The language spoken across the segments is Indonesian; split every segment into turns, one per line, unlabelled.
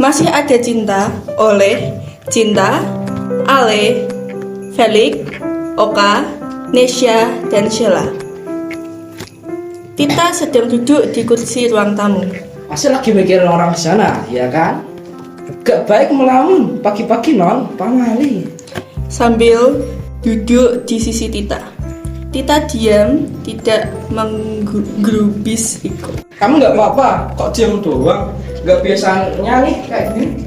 Masih ada cinta oleh Cinta, Ale, Felix, Oka, Nesya, dan Sheila. Tita sedang duduk di kursi ruang tamu.
Masih lagi mikirin orang di sana, ya kan? Gak baik melamun pagi-pagi non, pamali.
Sambil duduk di sisi Tita. Tita diam, tidak menggerubis Miko.
Kamu gak apa-apa, kok diam doang? Gak biasa nyanyi kayak gini.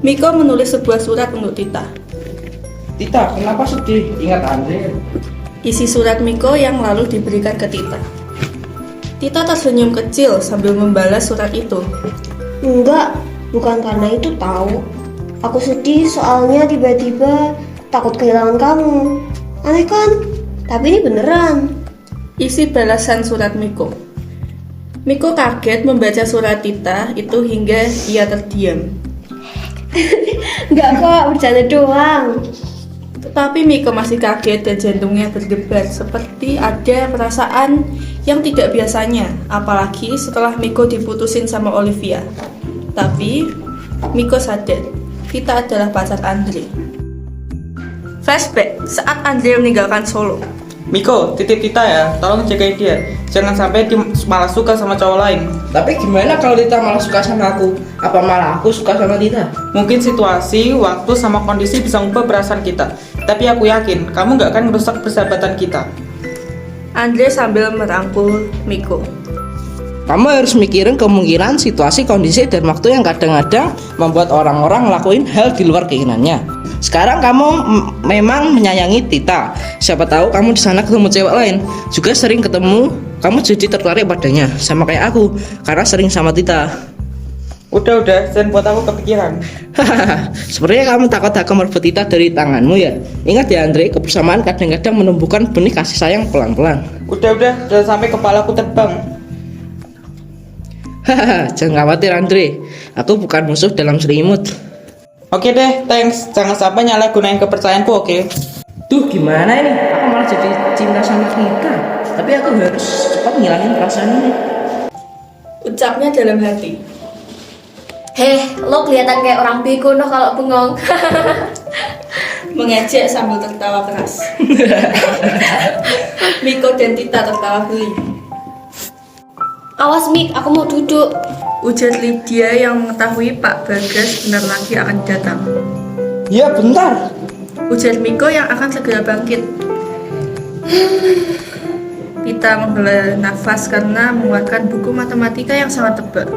Miko menulis sebuah surat untuk Tita.
Tita, kenapa sedih? Ingat Andre.
Isi surat Miko yang lalu diberikan ke Tita. Tita tersenyum kecil sambil membalas surat itu.
Enggak, bukan karena itu tahu. Aku sedih soalnya tiba-tiba takut kehilangan kamu. Aneh kan? Tapi ini beneran.
Isi balasan surat Miko. Miko kaget membaca surat Tita itu hingga ia terdiam.
Enggak kok, bercanda doang.
Tetapi Miko masih kaget dan jantungnya berdebar seperti ada perasaan yang tidak biasanya, apalagi setelah Miko diputusin sama Olivia. Tapi Miko sadar, Tita adalah pacar Andre. Flashback saat Andre meninggalkan Solo.
Miko, titip Tita ya, tolong jagain dia. Jangan sampai dia malah suka sama cowok lain.
Tapi gimana kalau Tita malah suka sama aku? Apa malah aku suka sama Tita?
Mungkin situasi, waktu, sama kondisi bisa mengubah perasaan kita. Tapi aku yakin, kamu gak akan merusak persahabatan kita.
Andre sambil merangkul Miko.
Kamu harus mikirin kemungkinan situasi, kondisi, dan waktu yang kadang-kadang membuat orang-orang ngelakuin hal di luar keinginannya. Sekarang kamu memang menyayangi Tita. Siapa tahu kamu di sana ketemu cewek lain, juga sering ketemu, kamu jadi tertarik padanya, sama kayak aku, karena sering sama Tita.
Udah, jangan buat aku kepikiran.
Sepertinya kamu takut aku merebut Tita dari tanganmu ya. Ingat ya Andre, kebersamaan kadang-kadang menumbuhkan benih kasih sayang pelan-pelan.
Udah, jangan sampai kepalaku terbang.
Jangan khawatir Andre, aku bukan musuh dalam selimut.
Oke deh, thanks. Jangan sampai nyalahgunain kepercayaanku, oke?
Tuh gimana ini? Aku malah jadi cinta sama Tita. Tapi aku harus cepat ngilangin perasaan ini.
Ucapnya dalam hati.
Heh, lo kelihatan kayak orang bego noh kalau bengong.
Mengejek sambil tertawa keras. Miko dan Tita tertawa geli.
Awas Mik, aku mau duduk.
Ujar Lydia yang mengetahui Pak Bagas bentar lagi akan datang.
Ya bentar.
Ujar Miko yang akan segera bangkit. Tita menghela nafas karena mengeluarkan buku matematika yang sangat tebal.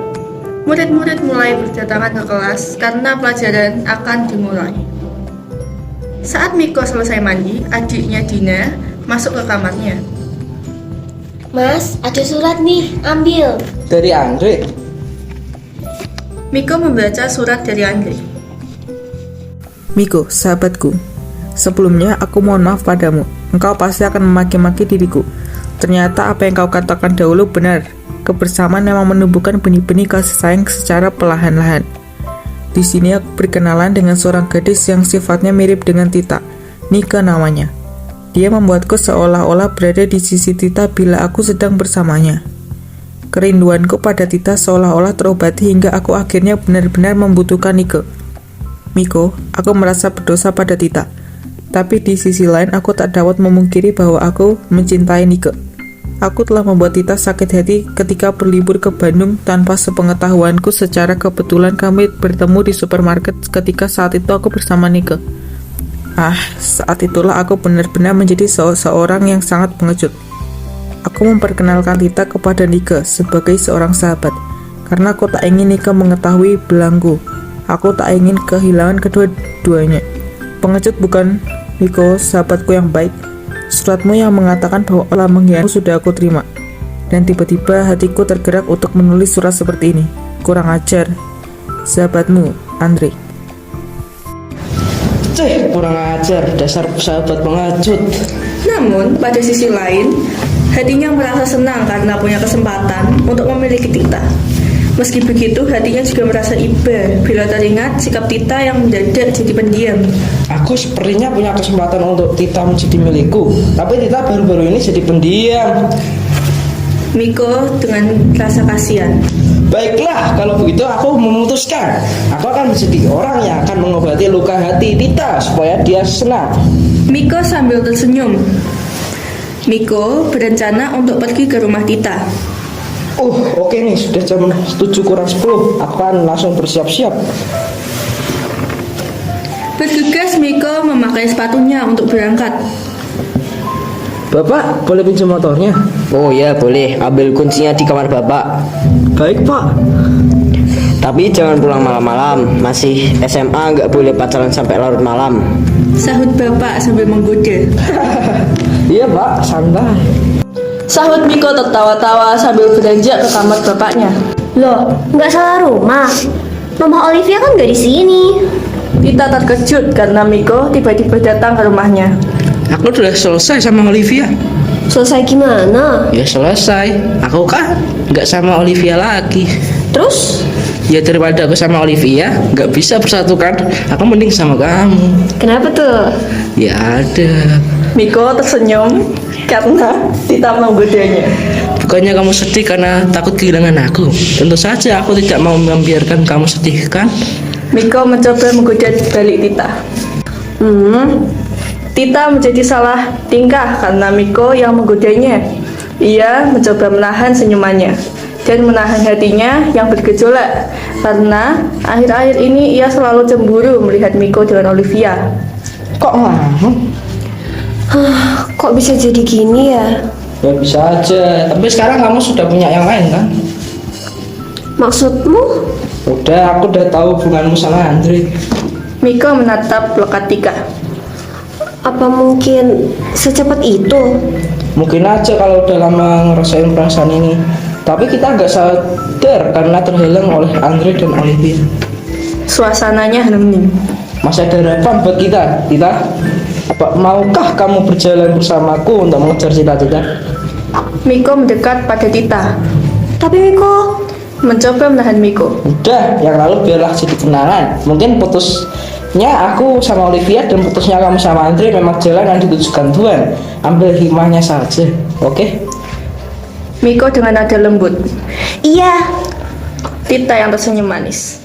Murid-murid mulai berdatangan ke kelas karena pelajaran akan dimulai. Saat Miko selesai mandi, adiknya Dina masuk ke kamarnya.
Mas, ada surat nih, ambil.
Dari Andre.
Miko membaca surat dari Andre.
Miko, sahabatku. Sebelumnya aku mohon maaf padamu. Engkau pasti akan memaki-maki diriku. Ternyata apa yang kau katakan dahulu benar. Kebersamaan memang menumbuhkan benih-benih kasih sayang secara perlahan-lahan. Di sini aku berkenalan dengan seorang gadis yang sifatnya mirip dengan Tita. Nika namanya. Dia membuatku seolah-olah berada di sisi Tita bila aku sedang bersamanya. Kerinduanku pada Tita seolah-olah terobati hingga aku akhirnya benar-benar membutuhkan Nika. Miko, aku merasa berdosa pada Tita. Tapi di sisi lain aku tak dapat memungkiri bahwa aku mencintai Nika. Aku telah membuat Tita sakit hati ketika berlibur ke Bandung tanpa sepengetahuanku. Secara kebetulan kami bertemu di supermarket ketika saat itu aku bersama Nika. Saat itulah aku benar-benar menjadi seorang yang sangat pengecut. Aku memperkenalkan Tita kepada Nika sebagai seorang sahabat, karena aku tak ingin Nika mengetahui belangku. Aku tak ingin kehilangan kedua-duanya. Pengecut bukan, Miko, sahabatku yang baik. Suratmu yang mengatakan bahwa Allah mengkhianati sudah aku terima. Dan tiba-tiba hatiku tergerak untuk menulis surat seperti ini. Kurang ajar. Sahabatmu, Andre.
Kurang ajar, dasar sahabat pengecut.
Namun, pada sisi lain, hatinya merasa senang karena punya kesempatan untuk memiliki Tita. Meski begitu, hatinya juga merasa iba bila teringat sikap Tita yang mendadak jadi pendiam.
Aku sepertinya punya kesempatan untuk Tita menjadi milikku, tapi Tita baru-baru ini jadi pendiam.
Miko dengan rasa kasihan.
Baiklah, kalau begitu aku memutuskan. Aku akan menjadi orang yang akan mengobati luka hati Tita supaya dia senang.
Miko sambil tersenyum. Miko berencana untuk pergi ke rumah Tita.
Oke nih, sudah jam 7 kurang 10. Aku akan langsung bersiap-siap.
Bergegas Miko memakai sepatunya untuk berangkat.
Bapak, boleh pinjam motornya?
Oh ya boleh, ambil kuncinya di kamar bapak.
Baik, Pak.
Tapi jangan pulang malam-malam, masih SMA nggak boleh pacaran sampai larut malam.
Sahut bapak sambil menggoda.
Iya, Pak, santai.
Sahut Miko tertawa-tawa sambil beranjak ke kamar bapaknya.
Loh, nggak salah rumah. Mama Olivia kan nggak di sini.
Tita terkejut karena Miko tiba-tiba datang ke rumahnya.
Aku sudah selesai sama Olivia.
Selesai gimana?
Ya selesai. Aku kan nggak sama Olivia lagi.
Terus?
Ya daripada aku sama Olivia nggak bisa bersatukan, aku mending sama kamu.
Kenapa tuh?
Ya ada.
Miko tersenyum karena Tita menggodanya.
Bukannya kamu sedih karena takut kehilangan aku? Tentu saja aku tidak mau membiarkan kamu sedih, kan?
Miko mencoba menggoda balik Tita. Tita menjadi salah tingkah karena Miko yang menggodanya. Ia mencoba menahan senyumannya dan menahan hatinya yang bergejolak karena akhir-akhir ini ia selalu cemburu melihat Miko dengan Olivia.
Kok lama?
Kok bisa jadi gini ya?
Ya bisa aja. Tapi sekarang kamu sudah punya yang lain, kan?
Maksudmu?
Udah, aku udah tahu hubunganmu sama Andre.
Miko menatap lekat Tika.
Apa mungkin secepat itu?
Mungkin aja kalau udah lama ngerasain perasaan ini. Tapi kita nggak sadar karena terhalang oleh Andre dan Olivia.
Suasananya hening.
Masih ada harapan buat kita, Tita. Apa maukah kamu berjalan bersamaku untuk mengejar cita-cita?
Miko mendekat pada Tita,
Tapi Miko,
mencoba menahan Miko.
Udah, yang lalu biarlah jadi kenangan. Mungkin putusnya aku sama Olivia dan putusnya kamu sama Andre memang jalan yang ditujukan Tuhan. Ambil hikmahnya saja, oke?
Miko dengan nada lembut.
iya.
Tita yang tersenyum manis.